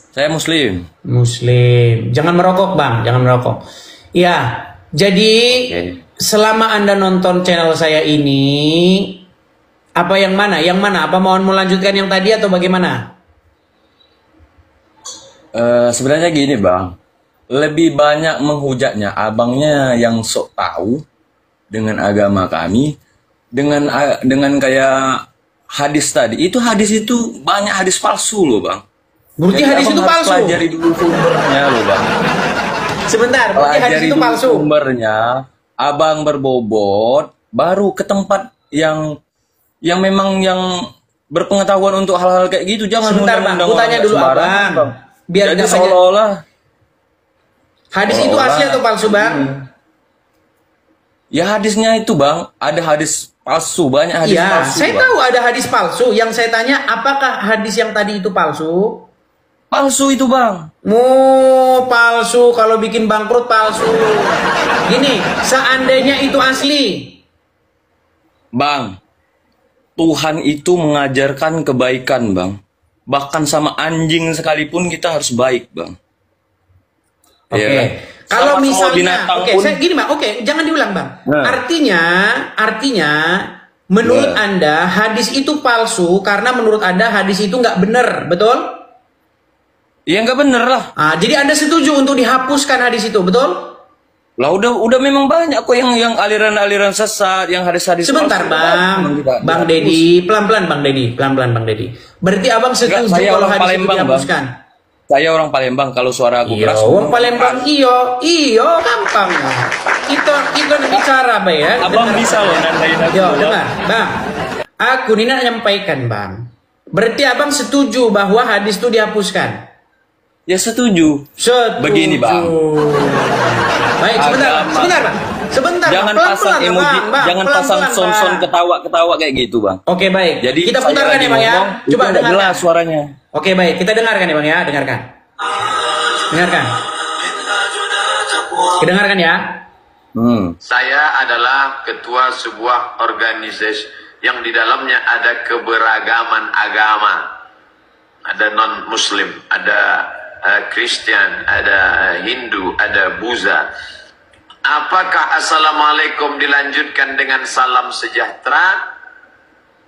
Saya Muslim. Muslim. Jangan merokok, Bang. Jangan merokok. Ya, jadi selama Anda nonton channel saya ini, apa yang mana? Yang mana? Apa mau melanjutkan yang tadi atau bagaimana? Sebenarnya gini, Bang. Lebih banyak menghujatnya abangnya yang sok tahu dengan agama kami, dengan kayak hadis tadi. Hadis itu banyak hadis palsu loh, Bang. Berarti Jadi hadis abang itu harus palsu. pelajari dulu sumbernya loh, Bang. Sebentar, berarti hadis Pelajari itu dulu palsu. sumbernya, abang berbobot, baru ke tempat yang memang yang berpengetahuan untuk hal-hal kayak gitu. Jangan Sebentar, Bang. undang-undang Aku tanya orang dulu, sembarangan, Abang. Bang. Biar Jadi nggak banyak. seolah-olah Hadis itu asli atau palsu, Bang? ya hadisnya itu, Bang, ada hadis palsu, banyak hadis Iya, palsu. saya Bang. tahu ada hadis palsu. Yang saya tanya, apakah hadis yang tadi itu palsu? Palsu itu, Bang. Palsu. Kalau bikin bangkrut palsu. Gini, seandainya itu asli. Bang, Tuhan itu mengajarkan kebaikan, Bang. Bahkan sama anjing sekalipun kita harus baik, Bang. Oke. Iya kan? Kalau Sama semua misalnya, binatang oke, pun- saya gini, Bang. Oke, jangan diulang, Bang. Nah. Artinya, menurut Ya. Anda hadis itu palsu karena menurut Anda hadis itu nggak benar, betul? Ya nggak bener lah. Jadi Anda setuju untuk dihapuskan hadis itu, betul? Lah udah memang banyak kok yang aliran-aliran sesat, yang hadis-hadis Sebentar, palsu. Bang. Kita- Bang dihapus. Dedi, pelan-pelan, Bang Dedi, pelan-pelan, Bang Dedi. Berarti Abang setuju saya kalau orang hadis itu Palembang, Bang. dihapuskan? Saya orang Palembang, kalau suara aku Iya, keras. wong Palembang iyo gampang. Kita bicara, Bang ya. Abang Dengar. bisa loh nandain aku. Yo, Bang. dengar, Bang. Aku ini nak nyampaikan, Bang. Berarti Abang setuju bahwa hadis itu dihapuskan? Ya setuju. Setuju. Begini, Bang. Baik, sebentar, Agama. sebentar, Bang. Sebentar, Jangan Bang. pasang Pelan-pelan, emoji, Bang. jangan pasang Pelan-pelan, son-son Bang. ketawa-ketawa kayak gitu, Bang. Oke, baik. Jadi Kita saya putarkan lagi ya, Bang ya. ngomong, Coba itu nggak dengarkan. jelas suaranya. Oke, baik. Kita dengarkan ya, Bang ya. Dengarkan. Dengarkan. Kedengarkan ya. Saya adalah ketua sebuah organisasi yang di dalamnya ada keberagaman agama. Ada non-muslim, ada Kristen, ada Hindu, ada Buddha. Apakah assalamualaikum dilanjutkan dengan salam sejahtera?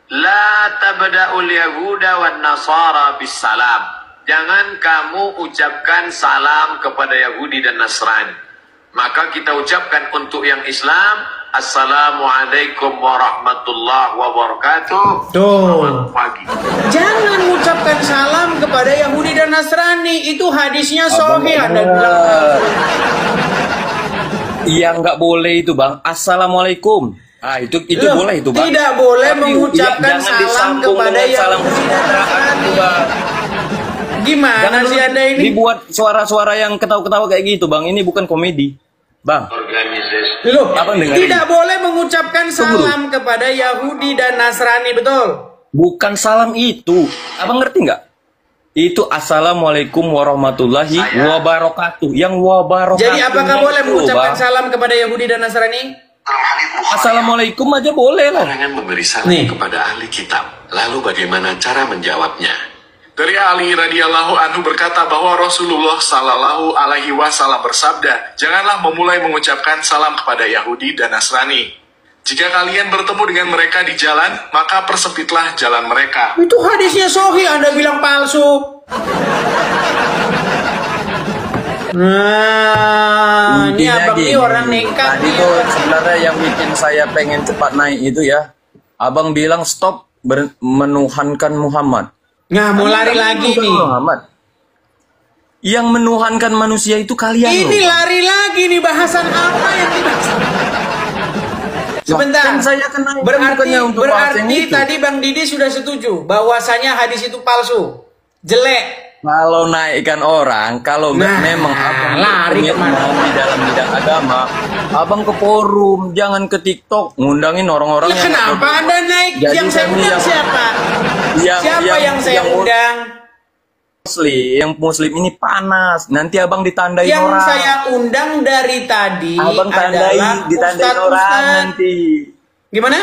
La tabda'ul yahuda wan nasara bis salam. Jangan kamu ucapkan salam kepada Yahudi dan Nasrani. Maka kita ucapkan untuk yang Islam, Assalamualaikum warahmatullahi wabarakatuh. Tuh. Selamat pagi. Jangan mengucapkan salam kepada Yahudi dan Nasrani. Itu hadisnya Abang sahih. Anda bener. bilang palsu. Iya nggak boleh itu, Bang. Assalamualaikum. Itu Loh, boleh itu, Bang. tidak boleh Tapi mengucapkan jangan salam disambung kepada dengan salam Yahudi dan kesejahteraan Nasrani. itu, Bang. Gimana Jangan sih Anda ini? dibuat suara-suara yang ketawa-ketawa kayak gitu, Bang. Ini bukan komedi, Bang. Organisasi. Loh, Abang dengerin. tidak boleh mengucapkan salam kepada Yahudi dan Nasrani, betul? Bukan salam itu. Abang ngerti nggak? Itu Assalamualaikum warahmatullahi wabarakatuh. Yang wabarakatuh. Jadi apakah boleh mengucapkan Bang? salam kepada Yahudi dan Nasrani? Assalamualaikum aja boleh lah. Larangan memberi salam Nih. kepada ahli kitab. Lalu bagaimana cara menjawabnya? Dari Ali radhiyallahu anhu berkata bahwa Rasulullah sallallahu alaihi wasallam bersabda, janganlah memulai mengucapkan salam kepada Yahudi dan Nasrani. Jika kalian bertemu dengan mereka di jalan, maka persempitlah jalan mereka. Itu hadisnya sahih, Anda bilang palsu. Nah, ini Intinya abang ini gini, orang nekat tadi nih. tuh sebenarnya yang bikin saya pengen cepat naik itu ya, abang bilang stop menuhankan Muhammad. Nah, mau lari lagi Bukan nih. Muhammad. Yang menuhankan manusia itu kalian Ini loh, Bang. lari lagi nih, bahasan apa yang dibahas? Sebentar. Kan saya kan naik, bukannya untuk bahas yang berarti itu. tadi Bang Didi sudah setuju bahwasanya hadis itu palsu, jelek. Kalau naikkan orang, kalau memang abang lari berkomitmen kemana? di dalam bidang agama, abang ke forum, jangan ke TikTok, ngundangin orang-orang Ya, yang kenapa Anda naik? Jadi Yang saya kami undang yang- siapa? Siapa yang saya undang? Muslim ini panas. Nanti abang ditandain Yang orang. saya undang dari tadi Abang adalah ditandain orang ustadz-ustadz. nanti. Gimana?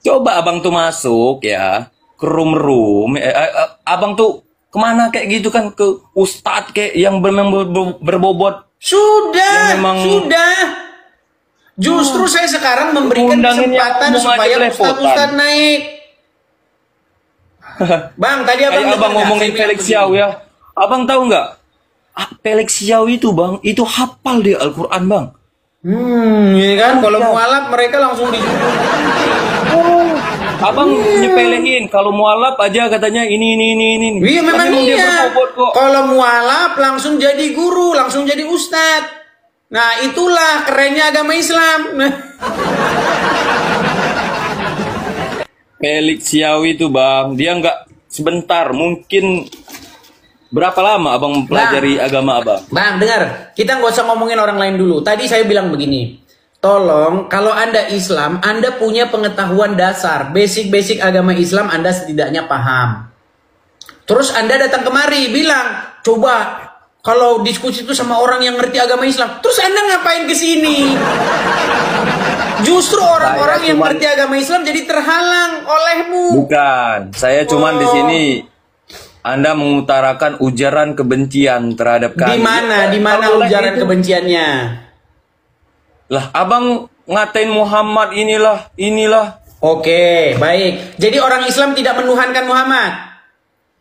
Coba abang tuh masuk ya ke room. Abang tuh kemana kayak gitu kan, ke ustadz kayak yang memang berbobot. Sudah, Yang memang- sudah. Justru saya sekarang memberikan Undangin yang kesempatan ngomong aja supaya belepotan. ustadz-ustadz naik. Bang, tadi abang Kayak dengar abang nggak? ngomongin Saya bilang Felix begini. Xiao ya. Abang tahu nggak? Felix Xiao itu bang, itu hafal dia Al-Quran bang. Ya kan, kalau mualaf mereka langsung dijuluki. Abang nyepelein kalau mualaf aja katanya ini. Iya memang Tapi dia iya. berbobot kok. Kalau mualaf langsung jadi guru, langsung jadi ustadz. Nah itulah kerennya agama Islam. Felix Xiao itu bang, dia nggak sebentar, mungkin berapa lama abang mempelajari agama abang? Bang, dengar. Kita nggak usah ngomongin orang lain dulu. Tadi saya bilang begini. Tolong, kalau Anda Islam, Anda punya pengetahuan dasar. Basic-basic agama Islam Anda setidaknya paham. Terus Anda datang kemari, bilang, coba kalau diskusi itu sama orang yang ngerti agama Islam. Terus Anda ngapain ke sini? Justru orang-orang yang ngerti agama Islam jadi terhalang olehmu. Bukan, saya cuman di sini. Anda mengutarakan ujaran kebencian terhadap kami. Di mana Kalau ujaran itu- kebenciannya? Lah, abang ngatain Muhammad inilah. Oke, baik. Jadi orang Islam tidak menuhankan Muhammad.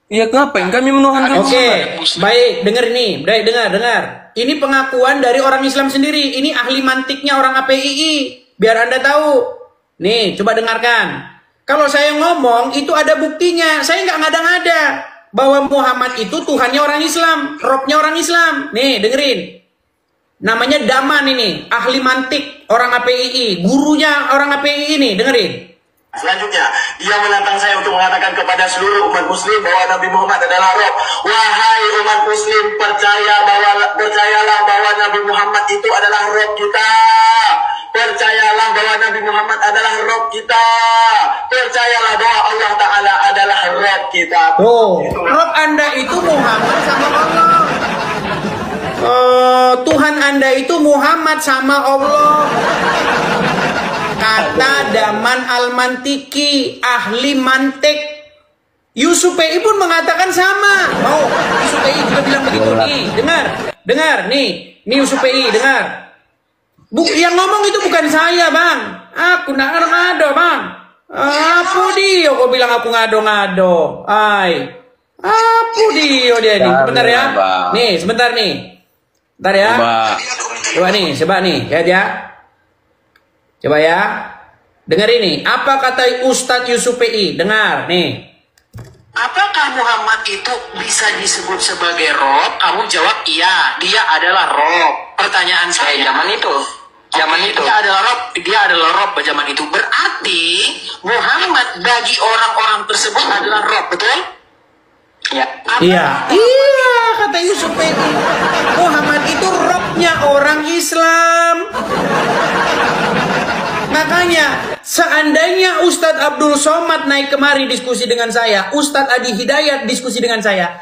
Ya ngapain kami menuhankan Oke, baik. Dengar ini, baik, dengar. Ini pengakuan dari orang Islam sendiri. Ini ahli mantiknya orang APII. Biar Anda tahu. Nih, coba dengarkan. Kalau saya ngomong, itu ada buktinya. Saya nggak ngada-ngada. Bahwa Muhammad itu Tuhannya orang Islam. Robnya orang Islam. Nih, dengerin. Namanya Daman ini. Ahli mantik orang APII. Gurunya orang APII ini. Dengerin. Selanjutnya, ia menantang saya untuk mengatakan kepada seluruh umat muslim bahwa Nabi Muhammad adalah Rob. Wahai umat muslim, percayalah bahwa Nabi Muhammad itu adalah Rob kita. Percayalah bahwa Nabi Muhammad adalah Rob kita. Percayalah bahwa Allah Ta'ala adalah Rob kita. Oh, Rob Anda itu Muhammad sama Allah. Tuhan Anda itu Muhammad sama Allah. Kata Daman Al-Mantiki, ahli mantik. Yusuf PI pun mengatakan sama. Mau, Yusuf PI juga bilang begitu nih. Dengar, nih Yusuf PI, dengar. Yang ngomong itu bukan saya, Bang. Aku nggak ngado, Bang. Apa dia kok bilang aku ngado-ngado? Apa dia nih? Sebentar ya. Nih, sebentar nih. Bentar ya. Coba nih, lihat ya. Coba ya. Dengar ini. Apa kata Ustadz Yusuf PI? Dengar, nih. Apakah Muhammad itu bisa disebut sebagai Rob? Kamu jawab iya, dia adalah Rob. Pertanyaan saya, zaman itu. Dia adalah Rob zaman itu. Berarti Muhammad bagi orang-orang tersebut adalah Rob, betul? Ya. Iya, kata Yusuf PI. Muhammad itu Robnya orang Islam. Makanya seandainya Ustadz Abdul Somad naik kemari diskusi dengan saya, Ustadz Adi Hidayat diskusi dengan saya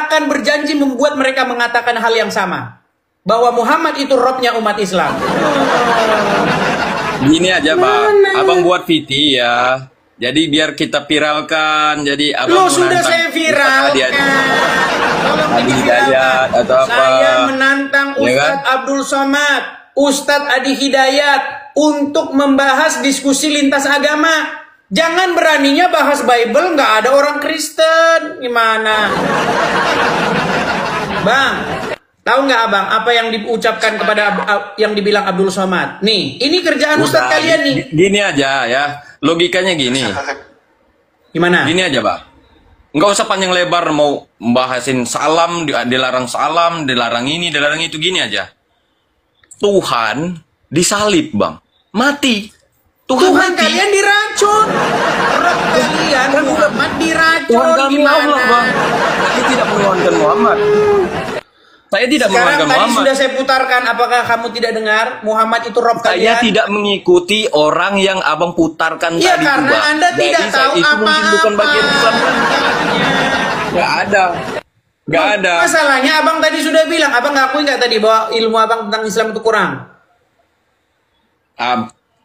akan berjanji membuat mereka mengatakan hal yang sama. Bahwa Muhammad itu Robnya umat Islam. Gini aja Bang, abang buat VT ya. Jadi biar kita viralkan. Jadi abang Sudah saya viralkan. Tolong Adi Hidayat atau apa? Saya menantang Ya Ustadz kan? Abdul Somad, Ustadz Adi Hidayat untuk membahas diskusi lintas agama. Jangan beraninya bahas Bible, nggak ada orang Kristen. Gimana? Bang, tahu nggak abang apa yang diucapkan kepada yang dibilang Abdul Somad? Nih, ini kerjaan Ustadz kalian nih. Gini aja ya, logikanya gini. Gimana? Gini aja Bang. Nggak usah panjang lebar mau bahasin salam, dilarang salam, dilarang ini, dilarang itu. Gini aja. Tuhan disalib Bang, mati. Tuhan mati. kalian diracun. Roh kalian Muhammad diracun. Tuhan kami Gimana? Allah Bang. Saya tidak menuhankan Muhammad. Saya tidak Sekarang menuhankan tadi Muhammad. sudah saya putarkan. Apakah kamu tidak dengar? Muhammad itu Rob Saya kalian. tidak mengikuti orang yang abang putarkan Iya, tadi itu karena Bang. Anda Jadi tidak tahu itu mungkin bukan apa-apa. bagian Islam. Nggak ada. Nggak ada. Masalahnya abang tadi sudah bilang. Abang ngakui nggak tadi bahwa ilmu abang tentang Islam itu kurang?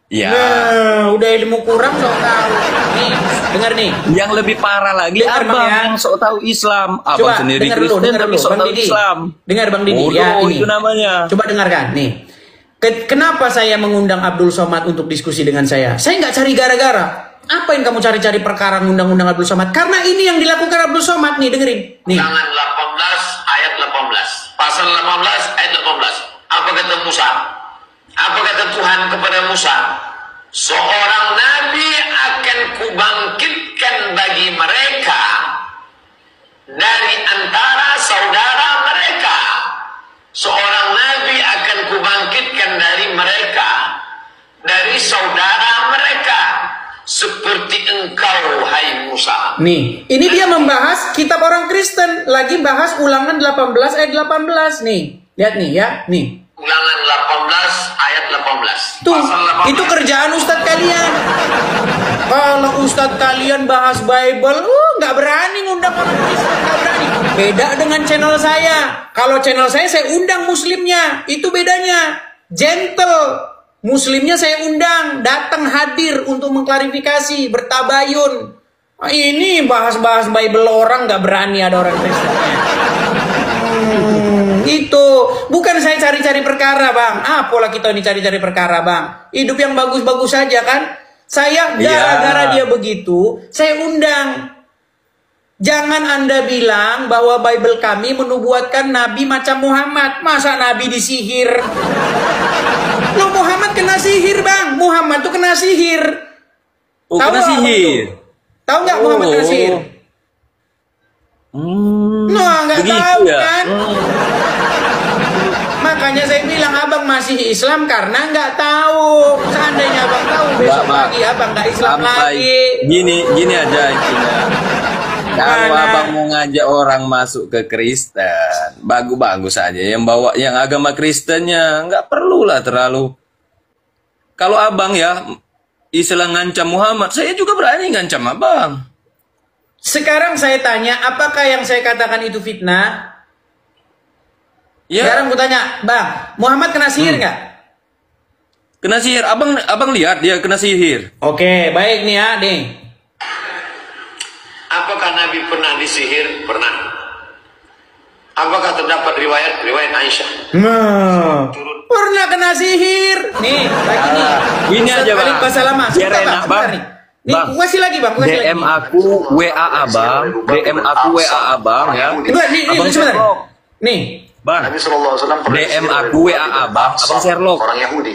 Ya. Nah, udah ilmu kurang sok tahu. Nih, dengar nih. Yang lebih parah lagi Dengar, abang Bang, ya. yang sok tahu Islam. Abang Coba sendiri dengar dulu, Kristen dengar tapi dulu, sok Bang tahu Didi. Islam. Dengar Bang Didi, Bodoh ya ini. itu namanya. Coba dengarkan nih. Kenapa saya mengundang Abdul Somad untuk diskusi dengan saya? Saya nggak cari gara-gara. Apa yang kamu cari-cari perkara ngundang-undang Abdul Somad? Karena ini yang dilakukan Abdul Somad nih, dengerin. Nih. Ulangan 18 ayat 18. Pasal 18 ayat 18. Apa kata Musa? Apa kata Tuhan kepada Musa? Seorang nabi akan kubangkitkan bagi mereka dari antara saudara mereka. Seorang nabi akan kubangkitkan dari mereka, dari saudara mereka, seperti engkau, hai Musa. Nih, ini dia membahas kitab orang Kristen, lagi bahas Ulangan 18 ayat 18 nih. Lihat nih ya, nih. Ulangan 18 ayat 18. Tuh, Pasal 18. itu kerjaan ustadz kalian. Kalau ustadz kalian bahas Bible, nggak berani ngundang orang Kristen, nggak berani. Beda dengan channel saya. Kalau channel saya undang muslimnya, itu bedanya. Gentle. Muslimnya saya undang, datang hadir untuk mengklarifikasi, bertabayun. Ini bahas-bahas Bible orang nggak berani ada orang Kristennya. Itu bukan saya cari-cari perkara, Bang. Apalah kita ini cari-cari perkara, Bang. Hidup yang bagus-bagus saja kan. Saya gara-gara dia begitu, saya undang. Jangan Anda bilang bahwa Bible kami menubuatkan Nabi macam Muhammad. Masa Nabi disihir? Loh, Muhammad kena sihir, Bang. Muhammad tuh kena sihir. Oh, kena sihir. Tahu nggak Muhammad kena sihir? Nah, nggak tahu ya? Kan? Makanya saya bilang abang masih Islam karena nggak tahu. Seandainya abang tahu besok pagi abang nggak Islam lagi. Gini aja intinya. Kalau abang mau ngajak orang masuk ke Kristen, bagus-bagus aja. Yang bawa yang agama Kristennya nggak perlulah terlalu. Kalau abang ya Islam ngancam Muhammad, saya juga berani ngancam abang. Sekarang saya tanya, apakah yang saya katakan itu fitnah? Ya. Sekarang aku tanya, Bang, Muhammad kena sihir nggak? Kena sihir, abang lihat dia kena sihir. Oke, baik nih ya, nih. Apakah Nabi pernah disihir? Pernah. Apakah terdapat riwayat Aisyah? Pernah kena sihir. Nih, lagi nih. Gini aja, Bang. Bahasa lama. Biar enak, Bang. Nih, Bang, kasih lagi, Bang. DM aku WA abang, DM aku WA abang ya. Nih, Abang sebentar. Sherlock. Nih. Bang, Nabi SAW pernah DM aku WA abang Sherlock. orang Yahudi.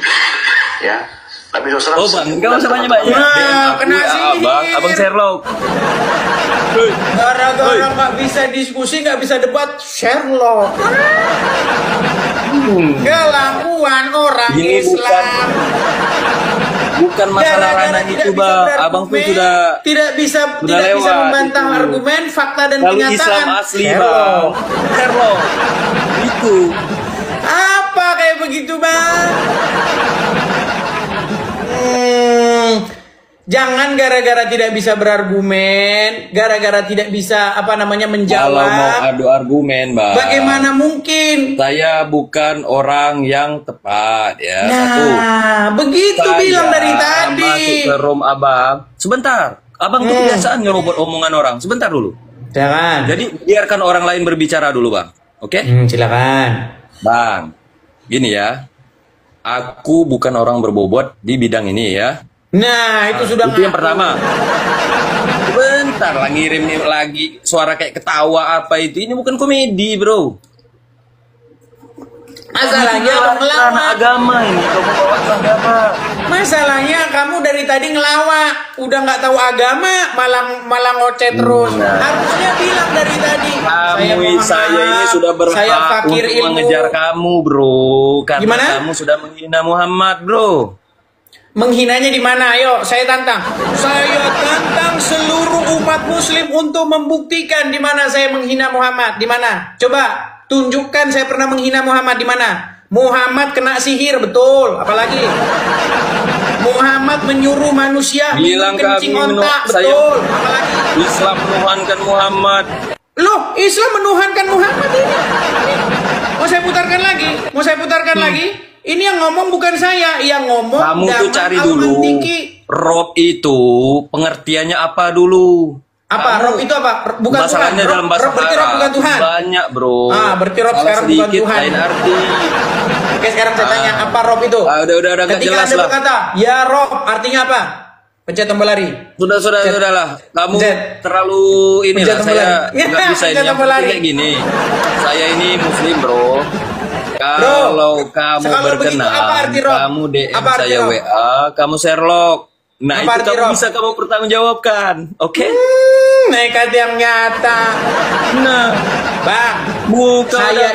Ya. Nabi SAW. Oh bang, enggak usah banyak-banyak. DM aku kena WA sihir. abang Sherlock. Gara-gara nggak bisa diskusi, nggak bisa debat, Sherlock. Kelakuan orang Ini Islam. Bukan masalah ranah itu, Bang. Abang tuh sudah tidak bisa lewat membantah itu. argumen, fakta dan Kalau kenyataan. Islam asli, Bang. Sherlock. Itu. Apa kayak begitu, Bang? Jangan gara-gara tidak bisa berargumen, gara-gara tidak bisa menjawab. Kalau mau adu argumen, Bang. Bagaimana mungkin? Saya bukan orang yang tepat ya. Satu. Begitu Saya bilang dari tadi. masuk ke room abang. Sebentar. Abang tuh kebiasaan ngerobot omongan orang. Sebentar dulu. Silakan. Jadi biarkan orang lain berbicara dulu, Bang. Oke? Silakan. Bang, gini ya. Aku bukan orang berbobot di bidang ini ya. Nah, itu sudah Itu yang pertama. Bentar lah ngirim nih lagi suara kayak ketawa apa itu. Ini bukan komedi, bro. Masalahnya abang karena ngelawak. agama ini. Kamu bawa agama. Masalahnya kamu dari tadi ngelawak, udah nggak tahu agama, malah ngoceh terus. Harusnya bilang dari tadi. Saya ini sudah berhak saya fakir untuk ilmu. mengejar kamu, bro. Karena Gimana? kamu sudah menghina Muhammad, bro. Menghinanya di mana? Ayo, saya tantang. Saya tantang seluruh umat muslim untuk membuktikan di mana saya menghina Muhammad. Di mana? Coba tunjukkan saya pernah menghina Muhammad di mana? Muhammad kena sihir, betul. Apalagi? Muhammad menyuruh manusia Bilang minum kencing kami ontak, saya- betul. Apalagi? Islam menuhankan Muhammad. Loh, Islam menuhankan Muhammad ini. Mau saya putarkan lagi? Ini yang ngomong bukan saya, yang ngomong Kamu tuh Daman cari dulu. Al-Mantiki. Rob itu pengertiannya apa dulu? Apa? Rob itu apa? Bukan Tuhan. Masalahnya dalam bahasa Rob berarti Rob bukan Arab Tuhan. banyak, bro. Berarti Rob Salah sekarang bukan sedikit, Tuhan. lain arti. Oke, sekarang saya tanya, apa Rob itu? Udah gak Ketika jelas Anda lah. berkata, ya Rob, artinya apa? Pencet tombol lari. Sudahlah. Kamu terlalu inilah, Pencet tombol saya lari. nggak bisa ini. Pencet Yang tombol penting lari. kayak gini. Saya ini muslim, bro. Kalau kamu kalau begitu, berkenan, apa arti Rob? kamu DM Apa arti saya Rob? WA, kamu Sherlock. Nah, Apa itu arti kamu Rob? bisa kamu pertanggungjawabkan. Oke? Nekat yang nyata. Nah, Bang, bukan kayak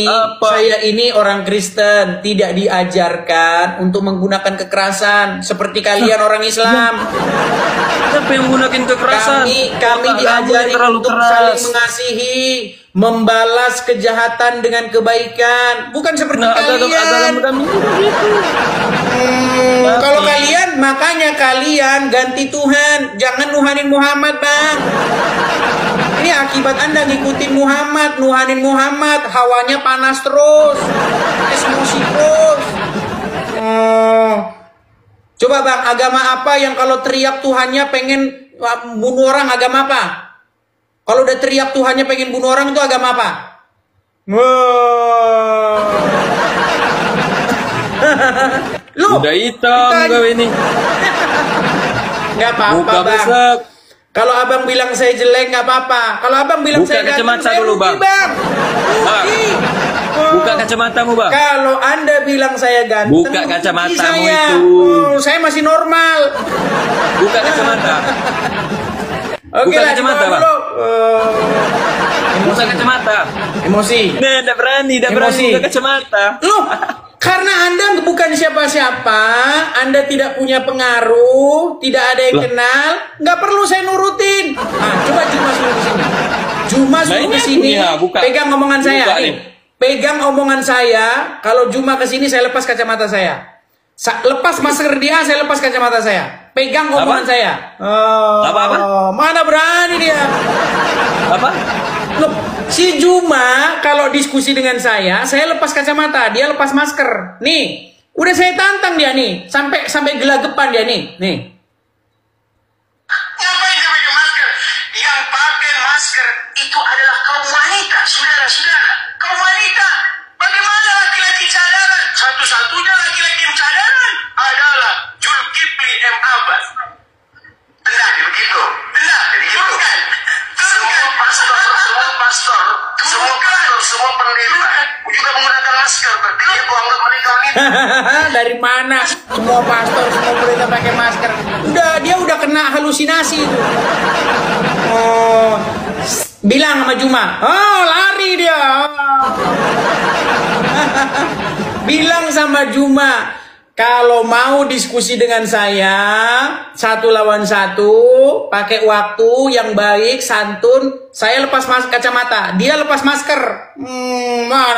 apa? saya ini orang Kristen, tidak diajarkan untuk menggunakan kekerasan seperti kalian orang Islam. Siapa yang menggunakan kekerasan? Kami Otak kamu diajari terlalu untuk keras. saling mengasihi, membalas kejahatan dengan kebaikan, bukan seperti Nah, kalian. agama kami juga gitu. Kalau kalian, makanya kalian ganti Tuhan, jangan nuhanin Muhammad, Bang. Ini akibat Anda ngikutin Muhammad, nuhanin Muhammad, hawanya panas terus, emosi terus. Coba Bang, agama apa yang kalau teriak Tuhannya pengen bunuh orang, agama apa? Kalau udah teriak Tuhannya pengen bunuh orang, itu agama apa? Lu Udah hitam kau ini. Nggak apa-apa, Buka Bang. besek. Kalau abang bilang saya jelek nggak apa-apa. Kalau abang bilang Buka saya ganteng, kacamata saya dulu, rugi, Bang. Rugi. Buka kacamatamu, Bang. Kalau Anda bilang saya ganteng, Buka rugi kacamatamu saya. itu. Saya masih normal. Buka kacamata. Oke Buka lah, kacamata, dibawa Bang. dulu. Buka kacamata. Emosi. Nah, tidak berani Emosi. buka kacamata. Loh, karena Anda bukan siapa-siapa, Anda tidak punya pengaruh, tidak ada yang kenal, nggak perlu saya nurutin. Coba Juma suruh ke sini. Juma suruh ini ke sini. aku, ya, buka. Pegang omongan saya. Buka Nih. nih. Pegang omongan saya. Kalau Juma ke sini, saya lepas kacamata saya. Lepas masker dia, saya lepas kacamata saya. Pegang omongan saya. Apa? Mana berani dia? Apa? Loh, si Juma kalau diskusi dengan saya lepas kacamata, dia lepas masker. Nih, udah saya tantang dia nih, sampai gelagapan dia nih. Ngapain dia pakai masker? Yang pakai masker itu adalah kaum wanita, saudara-saudara. Kaum wanita. Bagaimana laki-laki cadangan? Satu-satunya laki-laki yang cadangan adalah Zulkifli M. Abbas. Benar, begitu. Benar, turunkan. Semua pastor, semua pendeta juga menggunakan masker. Berarti dia buang mereka wanita. Dari mana semua pastor, semua pendeta pakai masker? Dia udah kena halusinasi itu. Bilang sama Juma, lari dia. Bilang sama Juma, kalau mau diskusi dengan saya 1 lawan 1, pakai waktu yang baik, santun, saya lepas kacamata, dia lepas masker. Mana